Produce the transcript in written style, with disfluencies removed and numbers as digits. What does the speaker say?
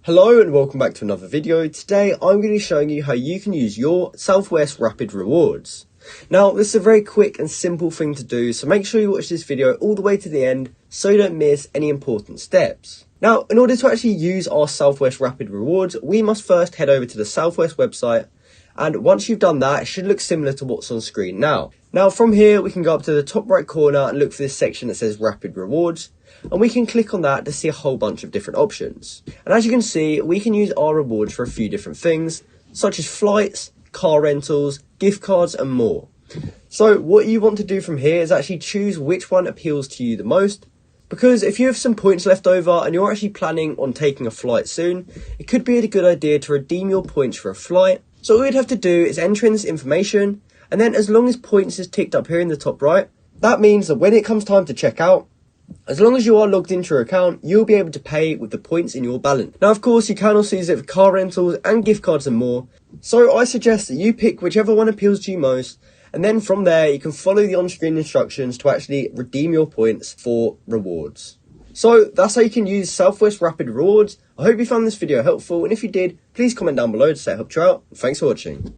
Hello and welcome back to another video. Today I'm going to be showing you how you can use your Southwest Rapid Rewards. Now this is a very quick and simple thing to do, so make sure you watch this video all the way to the end so you don't miss any important steps. Now in order to actually use our Southwest Rapid Rewards, we must first head over to the Southwest website, and once you've done that it should look similar to what's on screen now. Now from here we can go up to the top right corner and look for this section that says Rapid Rewards. And we can click on that to see a whole bunch of different options. And as you can see, we can use our rewards for a few different things, such as flights, car rentals, gift cards, and more. So what you want to do from here is actually choose which one appeals to you the most. Because if you have some points left over and you're actually planning on taking a flight soon, it could be a good idea to redeem your points for a flight. So all you'd have to do is enter in this information, and then as long as points is ticked up here in the top right, that means that when it comes time to check out, as long as you are logged into your account, you'll be able to pay with the points in your balance. Now, of course, you can also use it for car rentals and gift cards and more. So I suggest that you pick whichever one appeals to you most. And then from there, you can follow the on-screen instructions to actually redeem your points for rewards. So that's how you can use Southwest Rapid Rewards. I hope you found this video helpful. And if you did, please comment down below to say I helped you out. Thanks for watching.